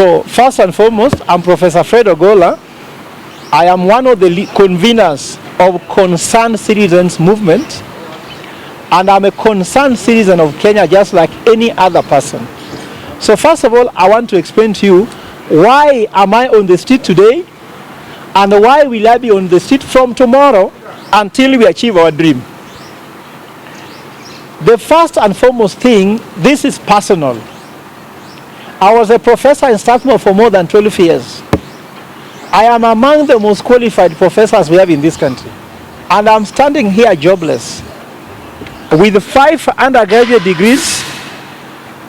So first and foremost, I'm Professor Fred Ogolla. I am one of the conveners of Concerned Citizens Movement, and I'm a concerned citizen of Kenya just like any other person. So first of all, I want to explain to you why am I on the street today and why will I be on the street from tomorrow until we achieve our dream. The first and foremost thing, this is personal. I was a professor in Strathmore for more than 12 years. I am among the most qualified professors we have in this country. And I'm standing here jobless with 5 undergraduate degrees,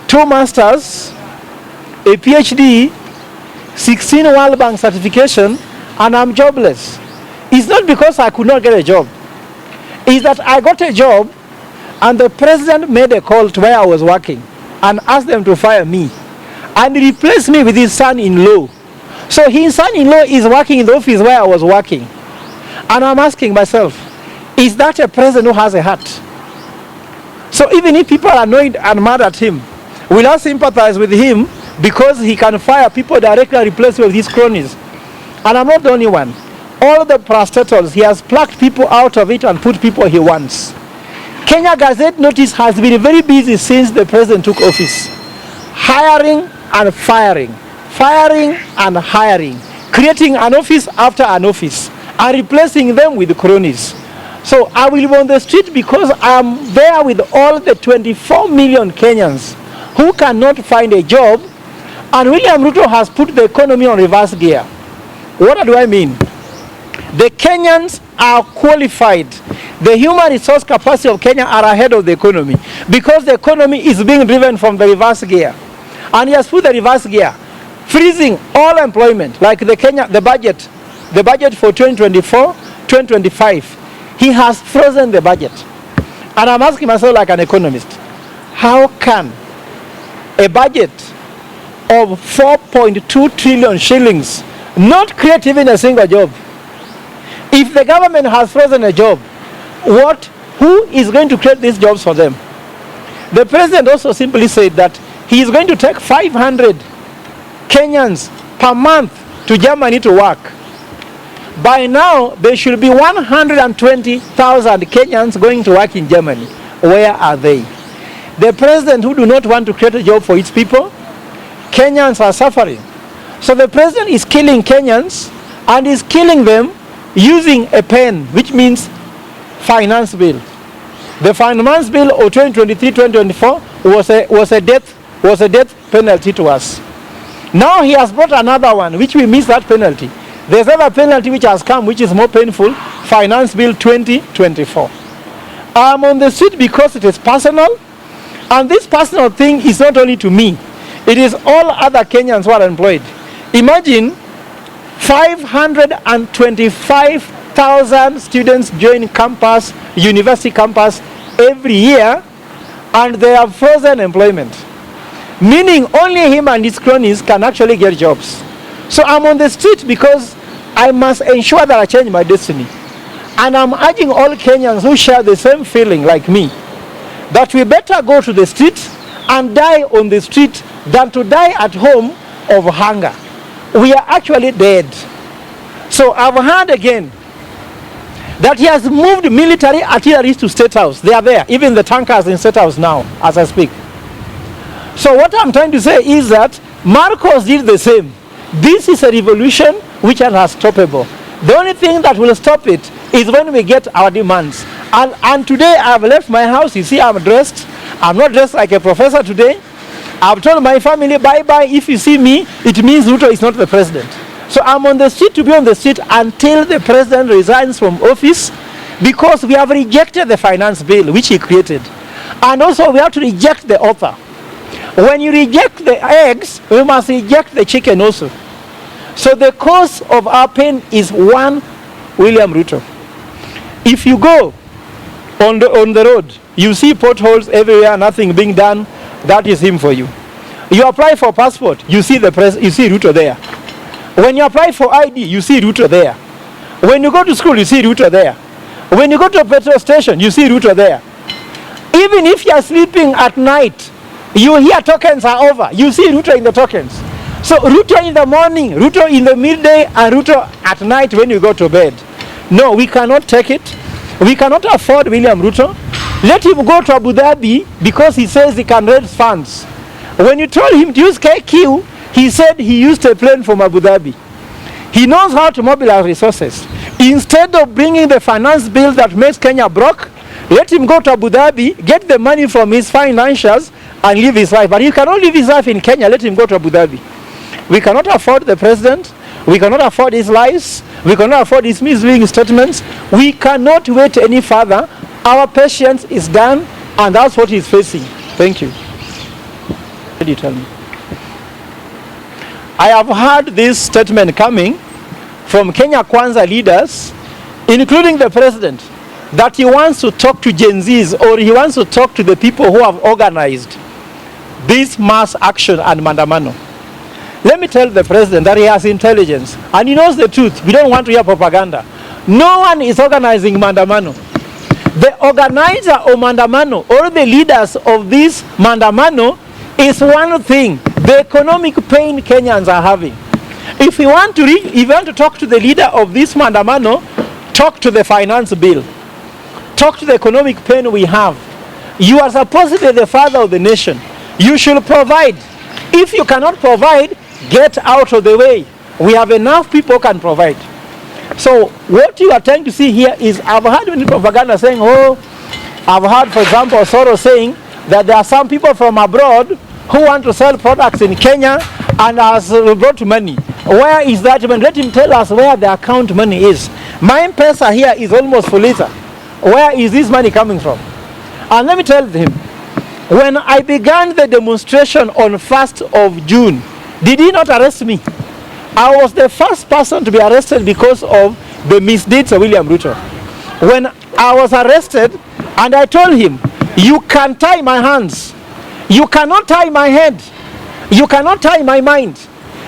2 masters, a PhD, 16 World Bank certification, and I'm jobless. It's not because I could not get a job. It's that I got a job and the president made a call to where I was working and asked them to fire me and replaced me with his son-in-law. So his son-in-law is working in the office where I was working. And I'm asking myself, is that a president who has a heart? So even if people are annoyed and mad at him, will I sympathize with him because he can fire people directly and replace with his cronies? And I'm not the only one. All the parastatals, he has plucked people out of it and put people he wants. Kenya Gazette Notice has been very busy since the president took office. Hiring and firing, firing and hiring, creating an office after an office and replacing them with cronies. So I will be on the street because I am there with all the 24 million Kenyans who cannot find a job, and William Ruto has put the economy on reverse gear. What do I mean? The Kenyans are qualified. The human resource capacity of Kenya are ahead of the economy because the economy is being driven from the reverse gear. And he has put the reverse gear, freezing all employment, like the budget for 2024, 2025. He has frozen the budget. And I'm asking myself like an economist, how can a budget of 4.2 trillion shillings not create even a single job? If the government has frozen a job, who is going to create these jobs for them? The president also simply said that he is going to take 500 Kenyans per month to Germany to work. By now, there should be 120,000 Kenyans going to work in Germany. Where are they? The president who do not want to create a job for its people, Kenyans are suffering. So the president is killing Kenyans and is killing them using a pen, which means finance bill. The finance bill of 2023-2024 was a death penalty to us. Now he has brought another one, which we miss that penalty. There's another penalty which has come, which is more painful, Finance Bill 2024. I'm on the street because it is personal, and this personal thing is not only to me, it is all other Kenyans who are employed. Imagine 525,000 students join campus, university campus every year, and they have frozen employment. Meaning only him and his cronies can actually get jobs. So I'm on the street because I must ensure that I change my destiny. And I'm urging all Kenyans who share the same feeling like me, that we better go to the street and die on the street than to die at home of hunger. We are actually dead. So I've heard again that he has moved military artillery to State House. They are there, even the tankers in State House now, as I speak. So what I'm trying to say is that Marcos did the same. This is a revolution which is unstoppable. The only thing that will stop it is when we get our demands. And today I've left my house. You see, I'm dressed. I'm not dressed like a professor today. I've told my family, bye-bye. If you see me, it means Ruto is not the president. So I'm on the street to be on the street until the president resigns from office, because we have rejected the finance bill which he created. And also we have to reject the author. When you reject the eggs, we must reject the chicken also. So the cause of our pain is one, William Ruto. If you go on the road, you see potholes everywhere, nothing being done, that is him for you. You apply for passport, you see Ruto there. When you apply for ID, you see Ruto there. When you go to school, you see Ruto there. When you go to a petrol station, you see Ruto there. Even if you are sleeping at night, you hear tokens are over, you see Ruto in the tokens. So Ruto in the morning, Ruto in the midday, and Ruto at night when you go to bed. No, we cannot take it. We cannot afford William Ruto. Let him go to Abu Dhabi because he says he can raise funds. When you told him to use KQ, he said he used a plane from Abu Dhabi. He knows how to mobilize resources. Instead of bringing the finance bill that makes Kenya broke, let him go to Abu Dhabi, get the money from his financials, and live his life. But he cannot live his life in Kenya. Let him go to Abu Dhabi. We cannot afford the president. We cannot afford his lies. We cannot afford his misleading statements. We cannot wait any further. Our patience is done, and that's what he's facing. Thank you. What did you tell me? I have heard this statement coming from Kenya Kwanza leaders, including the president, that he wants to talk to GenZs, or he wants to talk to the people who have organized this mass action and mandamano. Let me tell the president that he has intelligence and he knows the truth. We don't want to hear propaganda. No one is organizing mandamano. The organizer of mandamano, or the leaders of this mandamano, is one thing: the economic pain Kenyans are having. If you want to talk to the leader of this mandamano, talk to the finance bill. Talk to the economic pain we have. You are supposedly the father of the nation. You should provide. If you cannot provide, get out of the way. We have enough people who can provide. So what you are trying to see here is, I've heard many propaganda saying, I've heard, for example, Soros saying that there are some people from abroad who want to sell products in Kenya and has brought money. Where is that money? Let him tell us where the account money is. My M-Pesa here is almost full liter. Where is this money coming from? And let me tell him, when I began the demonstration on 1st of June, did he not arrest me? I was the first person to be arrested because of the misdeeds of William Ruto. When I was arrested, and I told him, you can tie my hands. You cannot tie my head. You cannot tie my mind.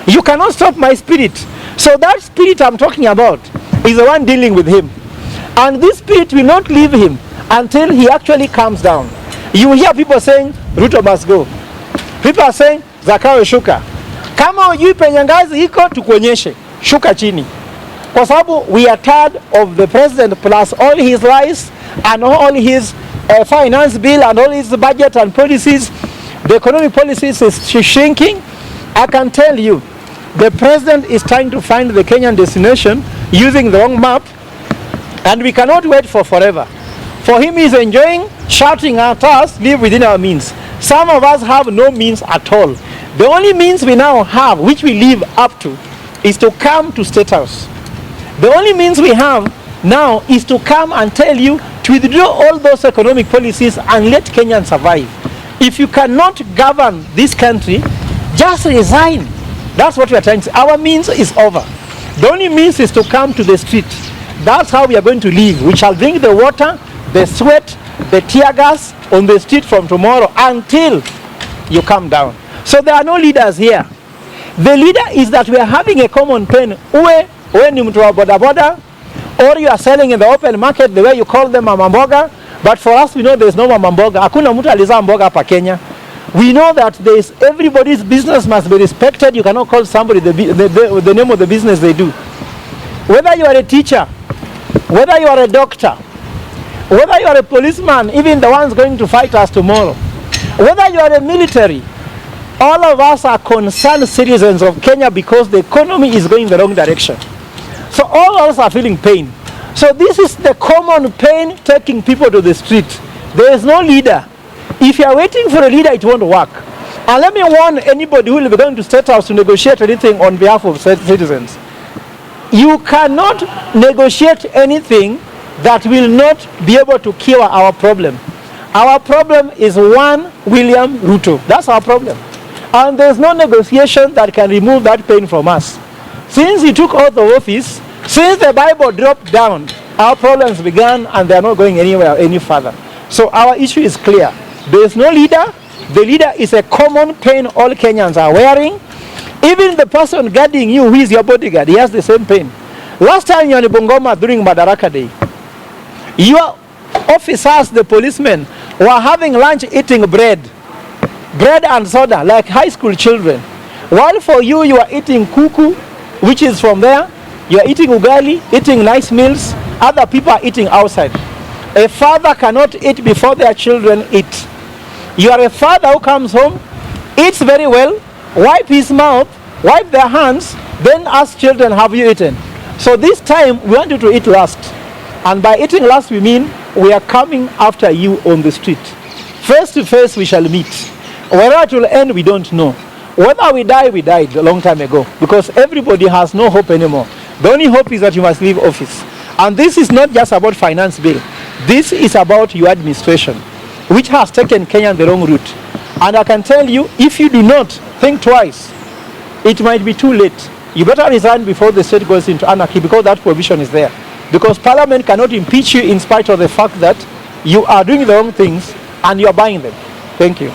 You cannot stop my spirit. So that spirit I'm talking about is the one dealing with him. And this spirit will not leave him until he actually calms down. You hear people saying, Ruto must go. People are saying, Zakayo shuka. Kama ujui penye ngazi iko tukuonyeshe. Shuka chini. Kwa sababu we are tired of the president plus all his lies and all his finance bill and all his budget and policies. The economic policies is shrinking. I can tell you, the president is trying to find the Kenyan destination using the wrong map, and we cannot wait for forever. For him, he's enjoying shouting at us, live within our means. Some of us have no means at all. The only means we now have, which we live up to, is to come to State House. The only means we have now is to come and tell you to withdraw all those economic policies and let Kenyans survive. If you cannot govern this country, just resign. That's what we are trying to say. Our means is over. The only means is to come to the street. That's how we are going to live. We shall drink the water, the sweat, the tear gas on the street from tomorrow until you come down. So there are no leaders here. The leader is that we are having a common pain. When you boda boda, or you are selling in the open market the way you call them mama mboga. But for us, we know there is no mama mboga. Hakuna mtu alizaa mboga hapa Kenya. We know that there is, everybody's business must be respected. You cannot call somebody the name of the business they do. Whether you are a teacher, whether you are a doctor, whether you are a policeman, even the ones going to fight us tomorrow, whether you are a military, all of us are concerned citizens of Kenya because the economy is going the wrong direction. So all of us are feeling pain. So this is the common pain taking people to the street. There is no leader. If you are waiting for a leader, it won't work. And let me warn anybody who will be going to State House to negotiate anything on behalf of citizens. You cannot negotiate anything that will not be able to cure our problem. Our problem is one William Ruto. That's our problem. And there's no negotiation that can remove that pain from us. Since he took oath of office, since the Bible dropped down, our problems began and they are not going anywhere any further. So our issue is clear. There is no leader. The leader is a common pain all Kenyans are wearing. Even the person guarding you, who is your bodyguard, he has the same pain. Last time you were in Bungoma during Madaraka Day, your officers, the policemen, were having lunch eating bread and soda like high school children. While for you, you are eating kuku, which is from there. You are eating ugali, eating nice meals. Other people are eating outside. A father cannot eat before their children eat. You are a father who comes home, eats very well, wipe his mouth, wipe their hands, then ask children, have you eaten? So this time, we want you to eat last. And by eating last, we mean we are coming after you on the street. Face to face, we shall meet. Whether it will end, we don't know. Whether we die, we died a long time ago. Because everybody has no hope anymore. The only hope is that you must leave office. And this is not just about finance bill. This is about your administration, which has taken Kenya the wrong route. And I can tell you, if you do not think twice, it might be too late. You better resign before the state goes into anarchy, because that provision is there. Because Parliament cannot impeach you in spite of the fact that you are doing the wrong things and you are buying them. Thank you.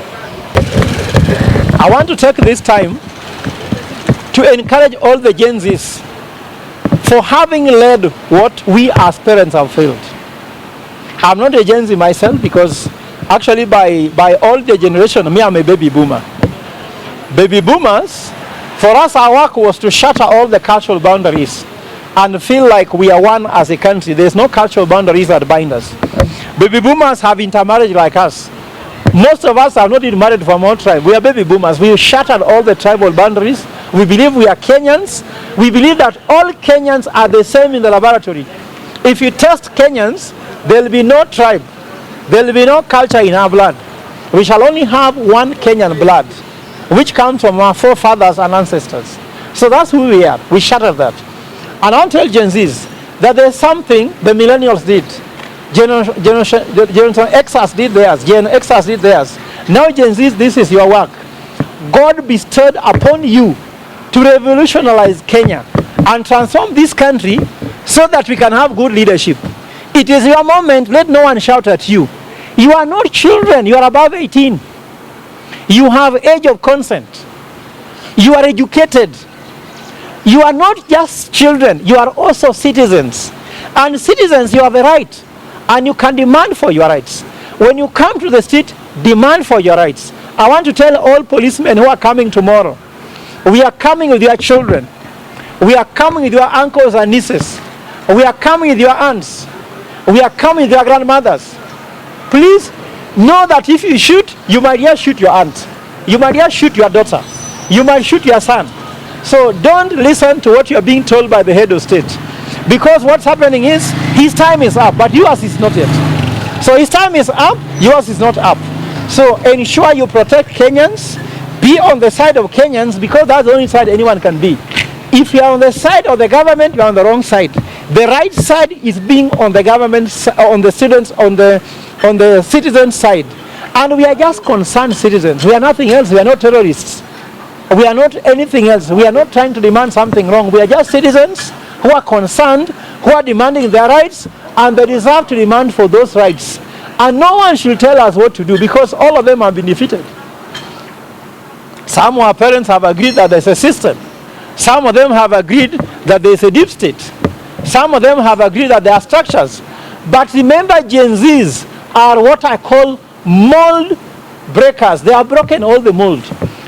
I want to take this time to encourage all the GenZs for having led what we as parents have failed. I'm not a GenZ myself, because actually by all the generation, me, I'm a baby boomer. Baby boomers, for us, our work was to shatter all the cultural boundaries and feel like we are one as a country. There's no cultural boundaries that bind us. Baby boomers have intermarried like us. Most of us are not even married from our tribe. We are baby boomers. We shattered all the tribal boundaries. We believe we are Kenyans. We believe that all Kenyans are the same in the laboratory. If you test Kenyans, there will be no tribe. There will be no culture in our blood. We shall only have one Kenyan blood, which comes from our forefathers and ancestors. So that's who we are. We shattered that. And I'll tell Gen Zs that there's something the millennials did. Generation X did theirs. Gen X did theirs. Now Gen Zs, this is your work. God bestowed upon you to revolutionize Kenya and transform this country so that we can have good leadership. It is your moment. Let no one shout at you. You are not children. You are above 18. You have age of consent. You are educated. You are not just children. You are also citizens. And citizens, you have a right. And you can demand for your rights. When you come to the street, demand for your rights. I want to tell all policemen who are coming tomorrow, we are coming with your children. We are coming with your uncles and nieces. We are coming with your aunts. We are coming with your grandmothers. Please know that if you shoot, you might just shoot your aunt. You might just shoot your daughter. You might shoot your son. So don't listen to what you are being told by the head of state. Because what's happening is, his time is up, but yours is not yet. So his time is up, yours is not up. So ensure you protect Kenyans. Be on the side of Kenyans, because that's the only side anyone can be. If you are on the side of the government, you are on the wrong side. The right side is being on the government, on the students, on the citizen side. And we are just concerned citizens. We are nothing else. We are not terrorists. We are not anything else. We are not trying to demand something wrong. We are just citizens who are concerned, who are demanding their rights, and they deserve to demand for those rights. And no one should tell us what to do, because all of them have been defeated. Some of our parents have agreed that there's a system. Some of them have agreed that there's a deep state. Some of them have agreed that there are structures. But remember, Gen Zs are what I call mold breakers. They have broken all the mold.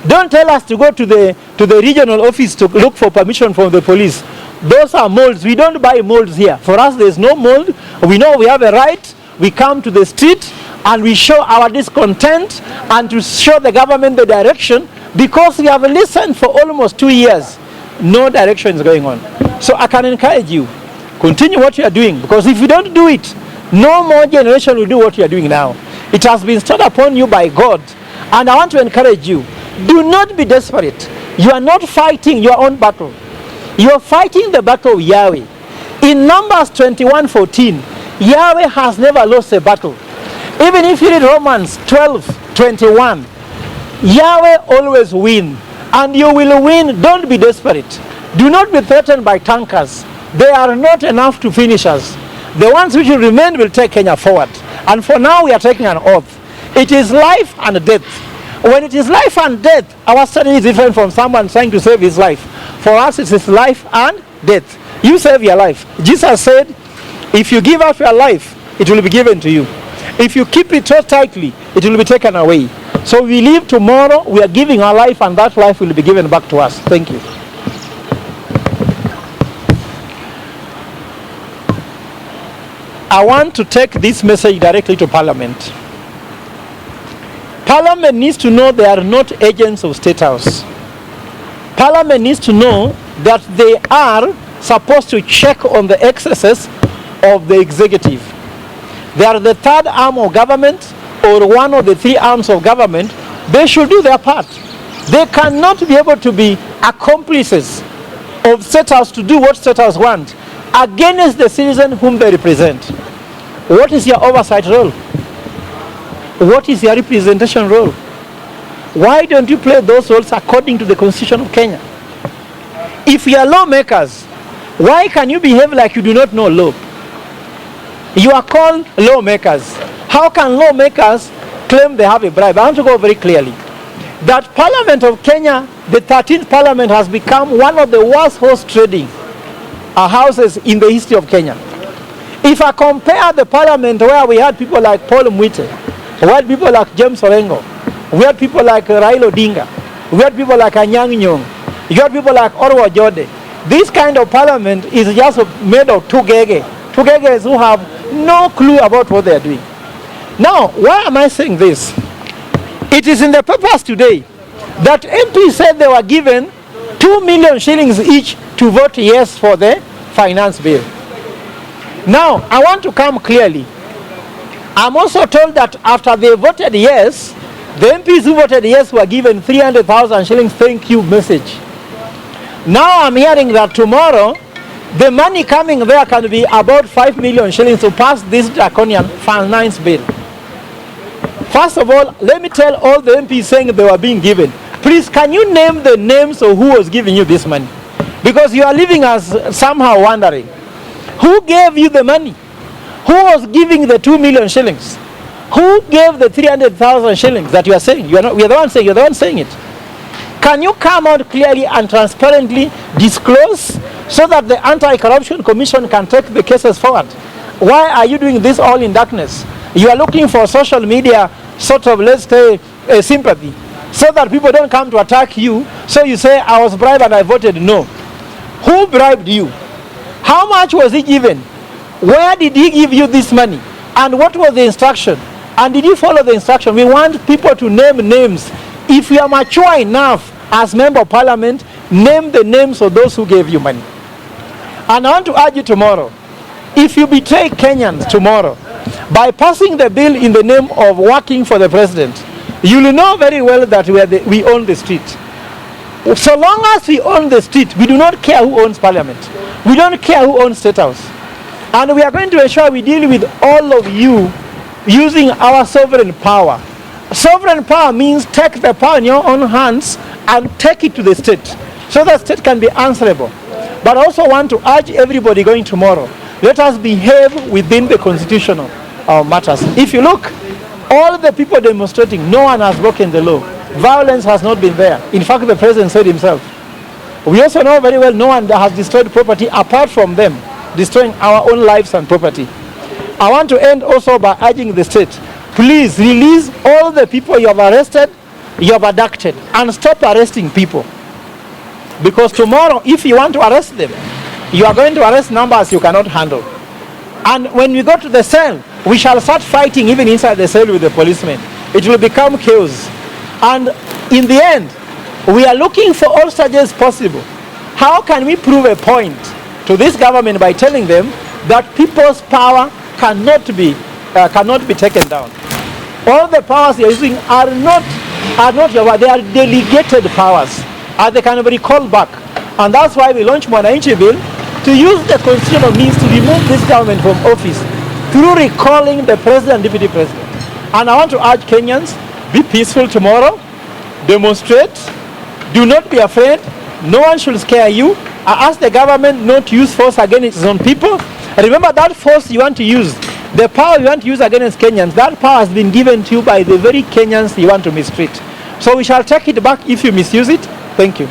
Don't tell us to go to the regional office to look for permission from the police. Those are molds. We don't buy molds here. For us, there's no mold. We know we have a right. We come to the street and we show our discontent and to show the government the direction, because we have listened for almost 2 years. No direction is going on. So I can encourage you, continue what you are doing, because if you don't do it, no more generation will do what you are doing now. It has been stood upon you by God. And I want to encourage you, do not be desperate. You are not fighting your own battle. You are fighting the battle of Yahweh. In Numbers 21:14, Yahweh has never lost a battle. Even if you read Romans 12:21, Yahweh always wins. And you will win. Don't be desperate. Do not be threatened by tankers. They are not enough to finish us. The ones which will remain will take Kenya forward. And for now, we are taking an oath. It is life and death. When it is life and death, our study is different from someone trying to save his life. For us, it is life and death. You save your life. Jesus said, if you give up your life, it will be given to you. If you keep it so tightly, it will be taken away. So we live tomorrow, we are giving our life, and that life will be given back to us. Thank you. I want to take this message directly to Parliament. Parliament needs to know they are not agents of State House. Parliament needs to know that they are supposed to check on the excesses of the executive. They are the third arm of government, or one of the three arms of government. They should do their part. They cannot be able to be accomplices of State House to do what State House wants against the citizen whom they represent. What is your oversight role? What is your representation role? Why don't you play those roles according to the Constitution of Kenya? If you are lawmakers, why can you behave like you do not know law? You are called lawmakers. How can lawmakers claim they have a bribe? I want to go very clearly. That Parliament of Kenya, the 13th Parliament, has become one of the worst horse trading houses in the history of Kenya. If I compare the Parliament where we had people like Paul Mwite, we had people like James Orengo, we had people like Raila Odinga, we had people like Anyang' Nyong'o, you had people like Orwa Jode. This kind of Parliament is just made of two geges who have no clue about what they are doing. Now, why am I saying this? It is in the papers today that MPs said they were given 2 million shillings each to vote yes for the finance bill. Now, I want to come clearly. I'm also told that after they voted yes, the MPs who voted yes were given 300,000 shillings thank you message. Now I'm hearing that tomorrow, the money coming there can be about 5 million shillings to pass this draconian finance bill. First of all, let me tell all the MPs saying they were being given. Please, can you name the names of who was giving you this money? Because you are leaving us somehow wondering. Who gave you the money? Who was giving the 2 million shillings? Who gave the 300,000 shillings that you are saying? We are the one saying, you're the one saying it. Can you come out clearly and transparently disclose so that the Anti-Corruption Commission can take the cases forward? Why are you doing this all in darkness? You are looking for social media sort of, let's say, sympathy, so that people don't come to attack you. So you say, I was bribed and I voted no. Who bribed you? How much was he given? Where did he give you this money? And what was the instruction? And did you follow the instruction? We want people to name names. If you are mature enough as member of parliament, name the names of those who gave you money. And I want to urge you tomorrow, if you betray Kenyans tomorrow by passing the bill in the name of working for the president, you will know very well that we own the street. So long as we own the street, we do not care who owns parliament. We don't care who owns State House. And we are going to ensure we deal with all of you using our sovereign power. Sovereign power means take the power in your own hands and take it to the state, so that state can be answerable. But I also want to urge everybody going tomorrow, let us behave within the constitutional matters. If you look, all the people demonstrating, no one has broken the law. Violence has not been there. In fact, the president said himself. We also know very well no one has destroyed property apart from them destroying our own lives and property. I want to end also by urging the state, please release all the people you have arrested, you have abducted, and stop arresting people. Because tomorrow, if you want to arrest them, you are going to arrest numbers you cannot handle. And when we go to the cell, we shall start fighting even inside the cell with the policemen. It will become chaos. And in the end, we are looking for all strategies possible. How can we prove a point to this government by telling them that people's power cannot be taken down? All the powers they are using are not your power. They are delegated powers, and they can be recalled back. And that's why we launched Mwananchi Bill, to use the constitutional means to remove this government from office through recalling the president and deputy president. And I want to urge Kenyans, be peaceful tomorrow, demonstrate, do not be afraid, no one should scare you. I ask the government not to use force against its own people. Remember, that force you want to use, the power you want to use against Kenyans, that power has been given to you by the very Kenyans you want to mistreat. So we shall take it back if you misuse it. Thank you.